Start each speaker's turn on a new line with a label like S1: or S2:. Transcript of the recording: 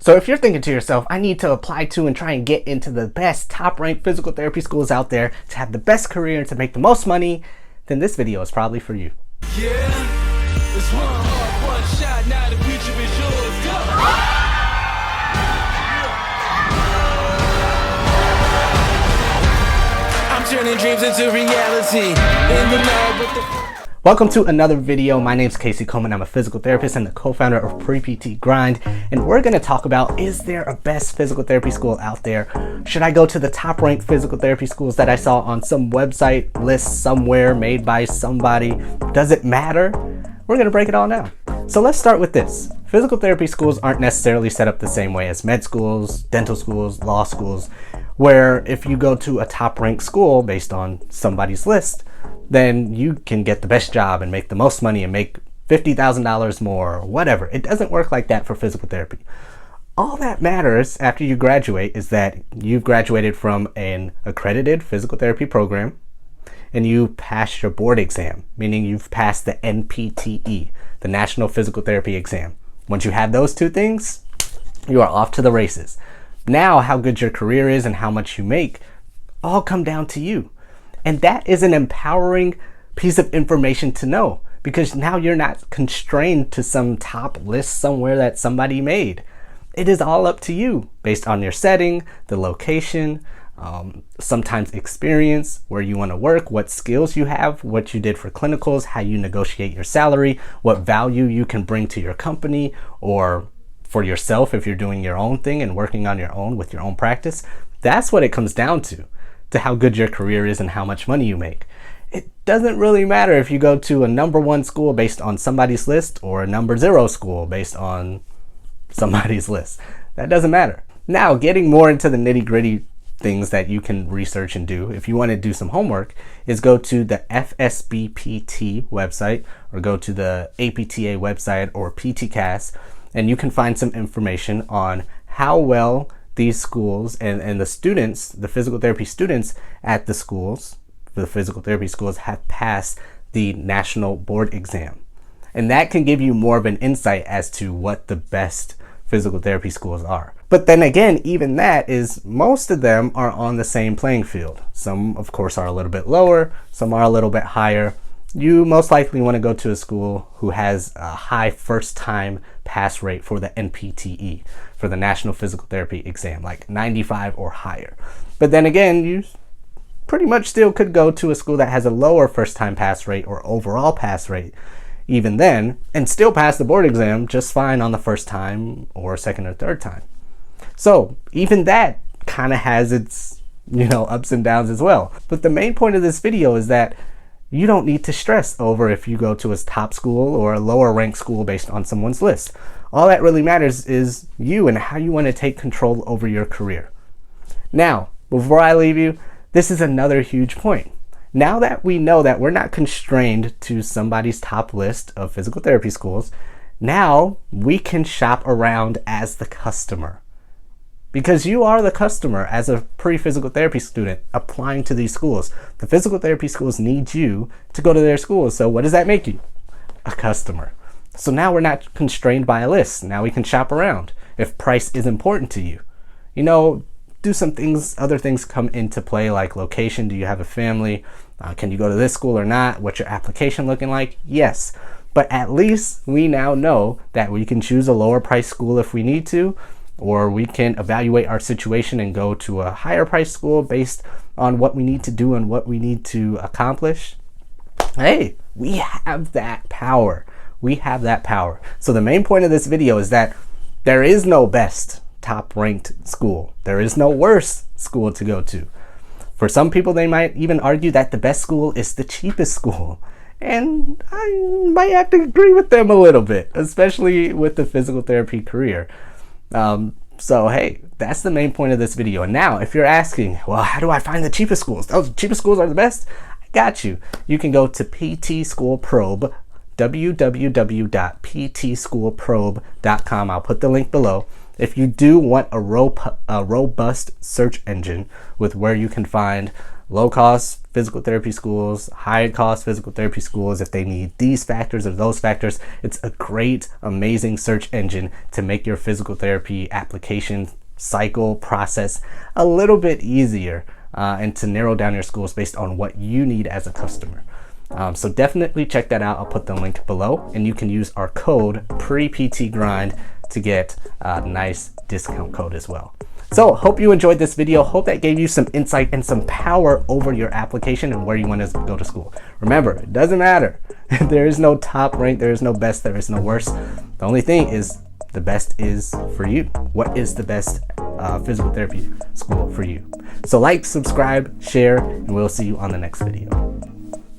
S1: So if you're thinking to yourself, I need to apply to and try and get into the best top-ranked physical therapy schools out there to have the best career and to make the most money, then this video is probably for you.
S2: Yeah, it's one shot, now the future is yours. Go! I'm turning dreams into reality. In the lab with the...
S1: Welcome to another video. My name's Casey Coleman. I'm a physical therapist and the co-founder of Pre-PT Grind. And we're going to talk about, is there a best physical therapy school out there? Should I go to the top ranked physical therapy schools that I saw on some website list somewhere made by somebody? Does it matter? We're going to break it all down. So let's start with this. Physical therapy schools aren't necessarily set up the same way as med schools, dental schools, law schools, where if you go to a top ranked school based on somebody's list, then you can get the best job and make the most money and make $50,000 more or whatever. It doesn't work like that for physical therapy. All that matters after you graduate is that you've graduated from an accredited physical therapy program and you passed your board exam, meaning you've passed the NPTE, the National Physical Therapy Exam. Once you have those two things, you are off to the races. Now, how good your career is and how much you make all come down to you. And that is an empowering piece of information to know, because now you're not constrained to some top list somewhere that somebody made. It is all up to you based on your setting, the location, sometimes experience, where you want to work, what skills you have, what you did for clinicals, how you negotiate your salary, what value you can bring to your company or for yourself if you're doing your own thing and working on your own with your own practice. That's what it comes down to how good your career is and how much money you make. It doesn't really matter if you go to a number one school based on somebody's list or a number zero school based on somebody's list. That doesn't matter. Now, getting more into the nitty-gritty things that you can research and do, if you want to do some homework, is go to the FSBPT website or go to the APTA website or PTCAS, and you can find some information on how well these schools and the students, the physical therapy students at the schools, the physical therapy schools, have passed the national board exam. And that can give you more of an insight as to what the best physical therapy schools are. But then again, even that is, most of them are on the same playing field. Some, of course, are a little bit lower, some are a little bit higher. You most likely want to go to a school who has a high first-time pass rate for the NPTE, for the National Physical Therapy Exam, like 95 or higher. But then again, you pretty much still could go to a school that has a lower first-time pass rate or overall pass rate, even then, and still pass the board exam just fine on the first time or second or third time. So even that kind of has its, ups and downs as well. But the main point of this video is that you don't need to stress over if you go to a top school or a lower ranked school based on someone's list. All that really matters is you and how you want to take control over your career. Now, before I leave you, this is another huge point. Now that we know that we're not constrained to somebody's top list of physical therapy schools, now we can shop around as the customer. Because you are the customer as a pre-physical therapy student applying to these schools. The physical therapy schools need you to go to their schools. So what does that make you? A customer. So now we're not constrained by a list. Now we can shop around. If price is important to you, do some things, other things come into play, like location. Do you have a family? Can you go to this school or not? What's your application looking like? Yes. But at least we now know that we can choose a lower price school if we need to, or we can evaluate our situation and go to a higher price school based on what we need to do and what we need to accomplish. Hey, we have that power. We have that power. So the main point of this video is that there is no best top ranked school. There is no worst school to go to. For some people, they might even argue that the best school is the cheapest school. And I might have to agree with them a little bit, especially with the physical therapy career. So hey, that's the main point of this video. And now, if you're asking, well, how do I find the cheapest schools? Those cheapest schools are the best. I got you. You can go to PT School Probe, www.ptschoolprobe.com. I'll put the link below. If you do want a robust search engine with where you can find low cost physical therapy schools, high cost physical therapy schools, if they need these factors or those factors. It's a great, amazing search engine to make your physical therapy application cycle process a little bit easier, and to narrow down your schools based on what you need as a customer. So definitely check that out. I'll put the link below, and you can use our code PREPTGrind to get a nice discount code as well. So hope you enjoyed this video. Hope that gave you some insight and some power over your application and where you want to go to school. Remember, it doesn't matter. There is no top rank, there is no best, there is no worst. The only thing is the best is for you. What is the best physical therapy school for you? So like, subscribe, share, and we'll see you on the next video.